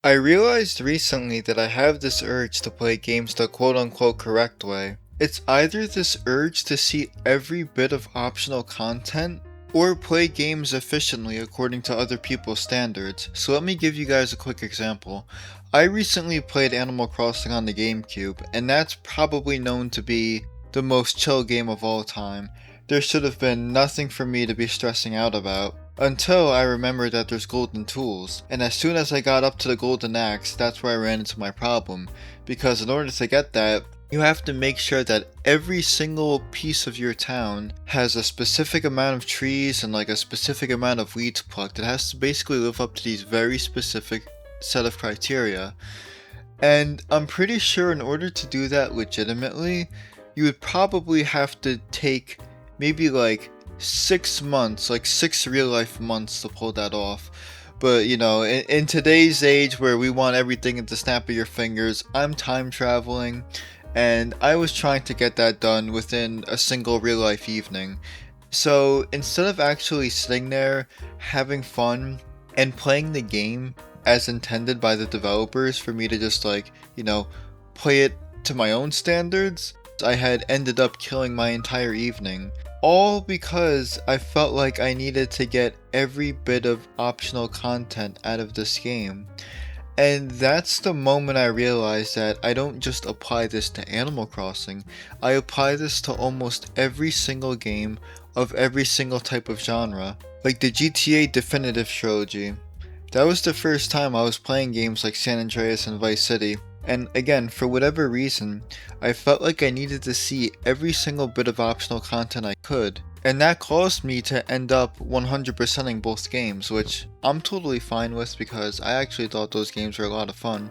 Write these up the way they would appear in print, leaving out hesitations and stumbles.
I realized recently that I have this urge to play games the quote unquote correct way. It's either this urge to see every bit of optional content, or play games efficiently according to other people's standards. So let me give you guys a quick example. I recently played Animal Crossing on the GameCube, and that's probably known to be the most chill game of all time. There should have been nothing for me to be stressing out about. Until I remembered that there's golden tools, and as soon as I got up to the golden axe, that's where I ran into my problem. Because in order to get that, you have to make sure that every single piece of your town has a specific amount of trees and like a specific amount of weeds plucked. It has to basically live up to these very specific set of criteria. And I'm pretty sure in order to do that legitimately, you would probably have to take maybe like 6 months, like 6 real life months to pull that off. But in today's age where we want everything at the snap of your fingers, I'm time traveling and I was trying to get that done within a single real life evening. So instead of actually sitting there having fun and playing the game as intended by the developers for me to just play it to my own standards, I had ended up killing my entire evening. All because I felt like I needed to get every bit of optional content out of this game. And that's the moment I realized that I don't just apply this to Animal Crossing, I apply this to almost every single game of every single type of genre. Like the GTA Definitive Trilogy. That was the first time I was playing games like San Andreas and Vice City. And again, for whatever reason, I felt like I needed to see every single bit of optional content I could. And that caused me to end up 100%ing both games, which I'm totally fine with because I actually thought those games were a lot of fun.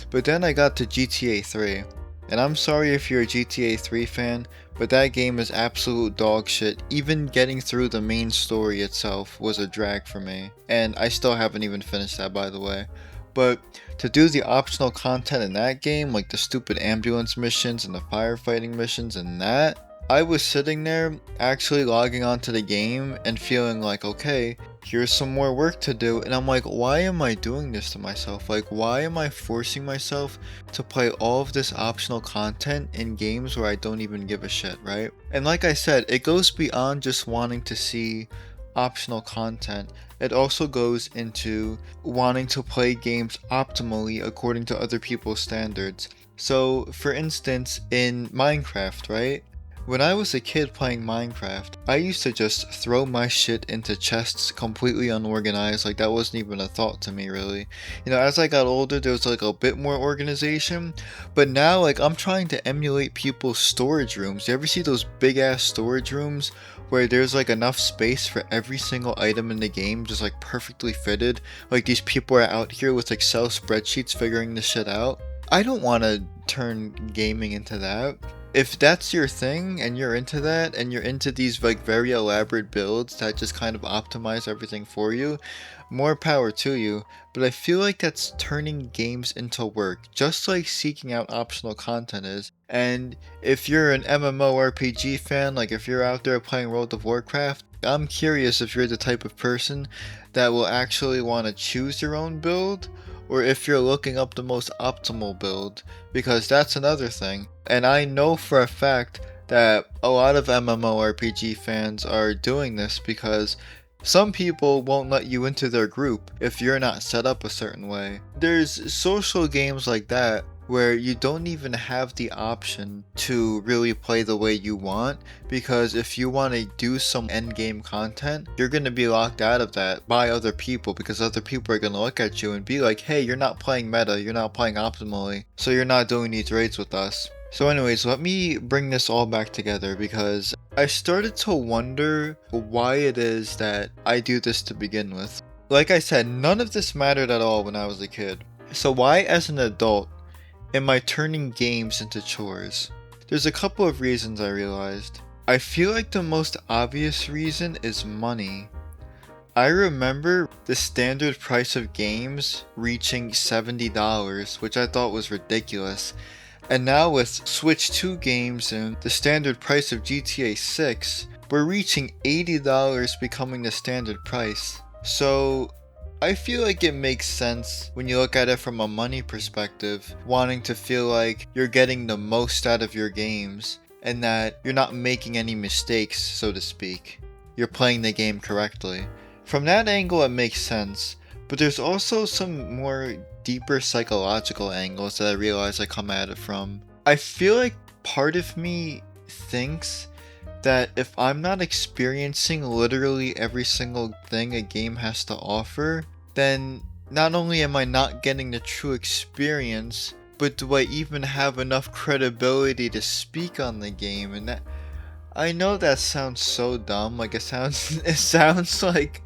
But then I got to GTA 3. And I'm sorry if you're a GTA 3 fan, but that game is absolute dog shit. Even getting through the main story itself was a drag for me. And I still haven't even finished that, by the way. But to do the optional content in that game, like the stupid ambulance missions and the firefighting missions and that, I was sitting there actually logging onto the game and feeling like, okay, here's some more work to do. And I'm like, why am I doing this to myself? Like, why am I forcing myself to play all of this optional content in games where I don't even give a shit, right? And like I said, it goes beyond just wanting to see optional content. It also goes into wanting to play games optimally according to other people's standards. So, for instance, in Minecraft, right? When I was a kid playing Minecraft, I used to just throw my shit into chests completely unorganized, like that wasn't even a thought to me really. As I got older, there was like a bit more organization, but now like I'm trying to emulate people's storage rooms. You ever see those big ass storage rooms where there's like enough space for every single item in the game just like perfectly fitted? Like these people are out here with Excel spreadsheets figuring this shit out. I don't want to turn gaming into that. If that's your thing and you're into that and you're into these like very elaborate builds that just kind of optimize everything for you, more power to you. But I feel like that's turning games into work, just like seeking out optional content is. And if you're an MMORPG fan, like if you're out there playing World of Warcraft, I'm curious if you're the type of person that will actually want to choose your own build, or if you're looking up the most optimal build, because that's another thing. And I know for a fact that a lot of MMORPG fans are doing this because some people won't let you into their group if you're not set up a certain way. There's social games like that where you don't even have the option to really play the way you want, because if you want to do some endgame content, you're going to be locked out of that by other people, because other people are going to look at you and be like, hey, you're not playing meta, you're not playing optimally, so you're not doing these raids with us. So anyways, let me bring this all back together because I started to wonder why it is that I do this to begin with. Like I said, none of this mattered at all when I was a kid. So why as an adult am I turning games into chores? There's a couple of reasons I realized. I feel like the most obvious reason is money. I remember the standard price of games reaching $70, which I thought was ridiculous. And now with Switch 2 games and the standard price of GTA 6, we're reaching $80 becoming the standard price. So I feel like it makes sense when you look at it from a money perspective, wanting to feel like you're getting the most out of your games and that you're not making any mistakes, so to speak. You're playing the game correctly. From that angle, it makes sense, but there's also some more deeper psychological angles that I realize I come at it from. I feel like part of me thinks that if I'm not experiencing literally every single thing a game has to offer, then not only am I not getting the true experience, but do I even have enough credibility to speak on the game? And that, I know that sounds so dumb. Like it sounds like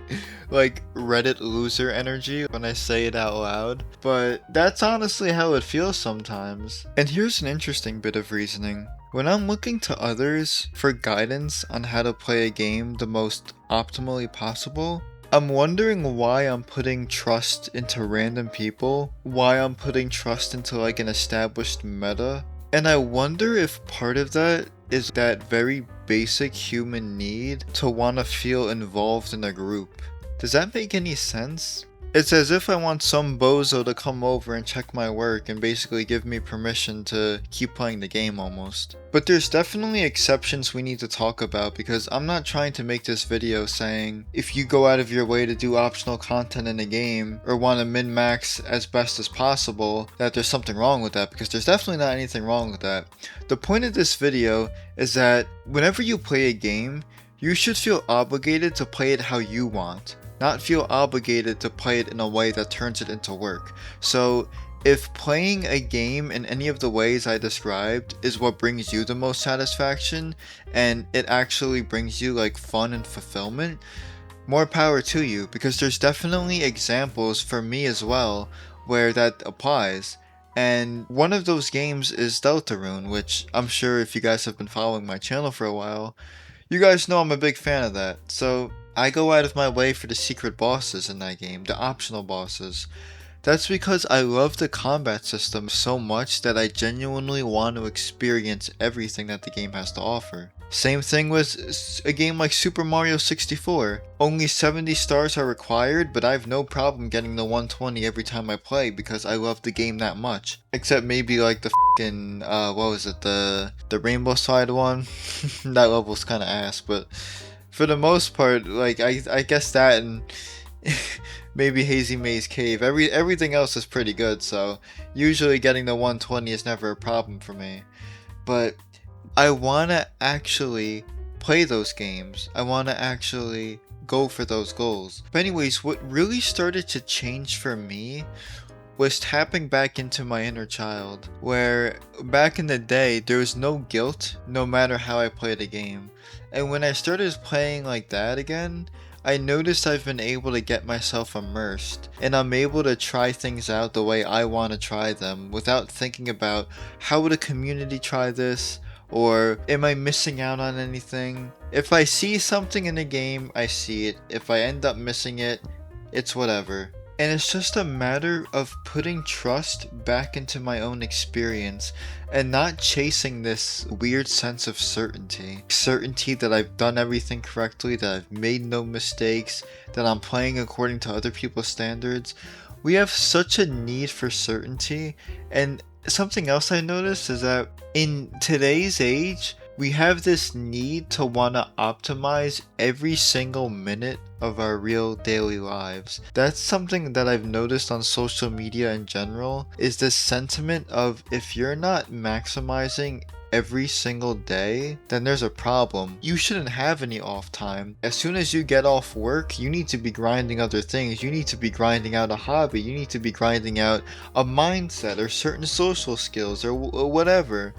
Reddit loser energy when I say it out loud, but that's honestly how it feels sometimes. And here's an interesting bit of reasoning. When I'm looking to others for guidance on how to play a game the most optimally possible, I'm wondering why I'm putting trust into random people, why I'm putting trust into like an established meta, and I wonder if part of that is that very basic human need to want to feel involved in a group. Does that make any sense? It's as if I want some bozo to come over and check my work and basically give me permission to keep playing the game almost. But there's definitely exceptions we need to talk about, because I'm not trying to make this video saying if you go out of your way to do optional content in a game or want to min-max as best as possible that there's something wrong with that, because there's definitely not anything wrong with that. The point of this video is that whenever you play a game, you should feel obligated to play it how you want, not feel obligated to play it in a way that turns it into work. So if playing a game in any of the ways I described is what brings you the most satisfaction, and it actually brings you like fun and fulfillment, more power to you, because there's definitely examples for me as well where that applies. And one of those games is Deltarune, which I'm sure if you guys have been following my channel for a while, you guys know I'm a big fan of that. So I go out of my way for the secret bosses in that game, the optional bosses. That's because I love the combat system so much that I genuinely want to experience everything that the game has to offer. Same thing with a game like Super Mario 64. Only 70 stars are required, but I have no problem getting the 120 every time I play because I love the game that much. Except maybe like the f***ing, what was it, the Rainbow Side one? That level's kinda ass, but for the most part, like, I guess that and maybe Hazy Maze Cave. Everything else is pretty good, so usually getting the 120 is never a problem for me. But I want to actually play those games. I want to actually go for those goals. But anyways, what really started to change for me was tapping back into my inner child, where back in the day there was no guilt no matter how I played a game. And when I started playing like that again, I noticed I've been able to get myself immersed, and I'm able to try things out the way I want to try them without thinking about how would a community try this, or am I missing out on anything? If I see something in a game, I see it. If I end up missing it, it's whatever. And it's just a matter of putting trust back into my own experience and not chasing this weird sense of certainty. Certainty that I've done everything correctly, that I've made no mistakes, that I'm playing according to other people's standards. We have such a need for certainty, and something else I noticed is that in today's age, we have this need to want to optimize every single minute of our real daily lives. That's something that I've noticed on social media in general, is this sentiment of if you're not maximizing every single day, then there's a problem. You shouldn't have any off time. As soon as you get off work, you need to be grinding other things. You need to be grinding out a hobby. You need to be grinding out a mindset or certain social skills or whatever.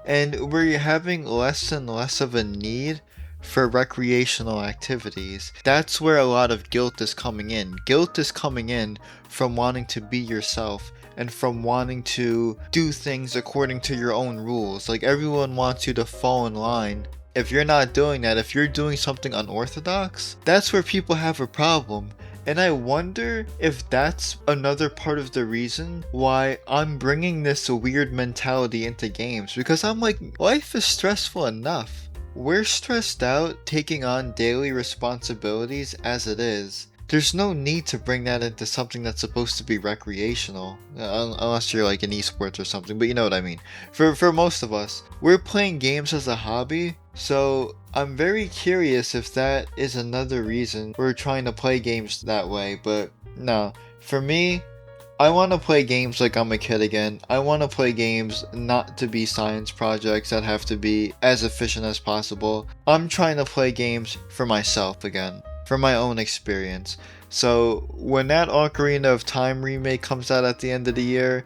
And we're having less and less of a need for recreational activities. That's where a lot of guilt is coming in. Guilt is coming in from wanting to be yourself and from wanting to do things according to your own rules. Like, everyone wants you to fall in line. If you're not doing that, if you're doing something unorthodox, that's where people have a problem. And I wonder if that's another part of the reason why I'm bringing this weird mentality into games, because I'm like, life is stressful enough. We're stressed out taking on daily responsibilities as it is. there's no need to bring that into something that's supposed to be recreational, unless you're like in esports or something, but you know what I mean. For most of us, we're playing games as a hobby, so I'm very curious if that is another reason we're trying to play games that way, but no. For me, I want to play games like I'm a kid again. I want to play games not to be science projects that have to be as efficient as possible. I'm trying to play games for myself again, for my own experience. So when that Ocarina of Time remake comes out at the end of the year,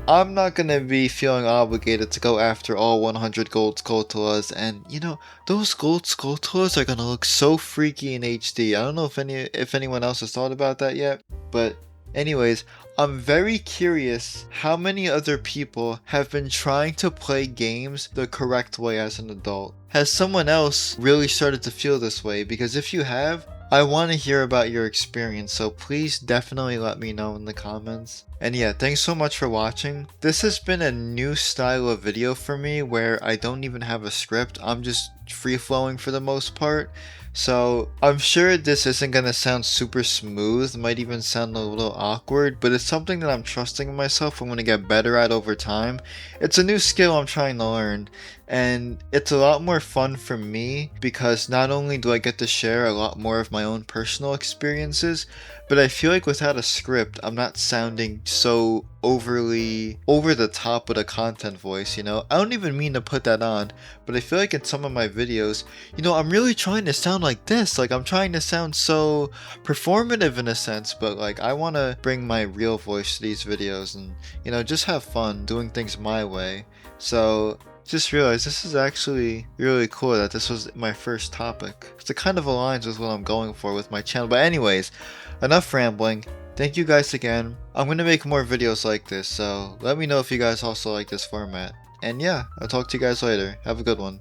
I'm not gonna be feeling obligated to go after all 100 gold Skulltulas, and you know, those gold Skulltulas are gonna look so freaky in HD. I don't know if anyone else has thought about that yet, but anyways, I'm very curious how many other people have been trying to play games the correct way as an adult. Has someone else really started to feel this way? Because if you have, I want to hear about your experience, so please definitely let me know in the comments. And yeah, thanks so much for watching. This has been a new style of video for me where I don't even have a script, I'm just free flowing for the most part. So I'm sure this isn't gonna sound super smooth, might even sound a little awkward, but it's something that I'm trusting in myself I'm gonna get better at over time. It's a new skill I'm trying to learn, and it's a lot more fun for me because not only do I get to share a lot more of my own personal experiences, but I feel like without a script, I'm not sounding so overly over the top with a content voice, you know? I don't even mean to put that on, but I feel like in some of my videos, you know, I'm really trying to sound like this. Like, I'm trying to sound so performative in a sense, but like, I want to bring my real voice to these videos and, you know, just have fun doing things my way. So, just realized this is actually really cool that this was my first topic. It kind of aligns with what I'm going for with my channel. But anyways, enough rambling. Thank you guys again. I'm going to make more videos like this, so let me know if you guys also like this format. And yeah, I'll talk to you guys later. Have a good one.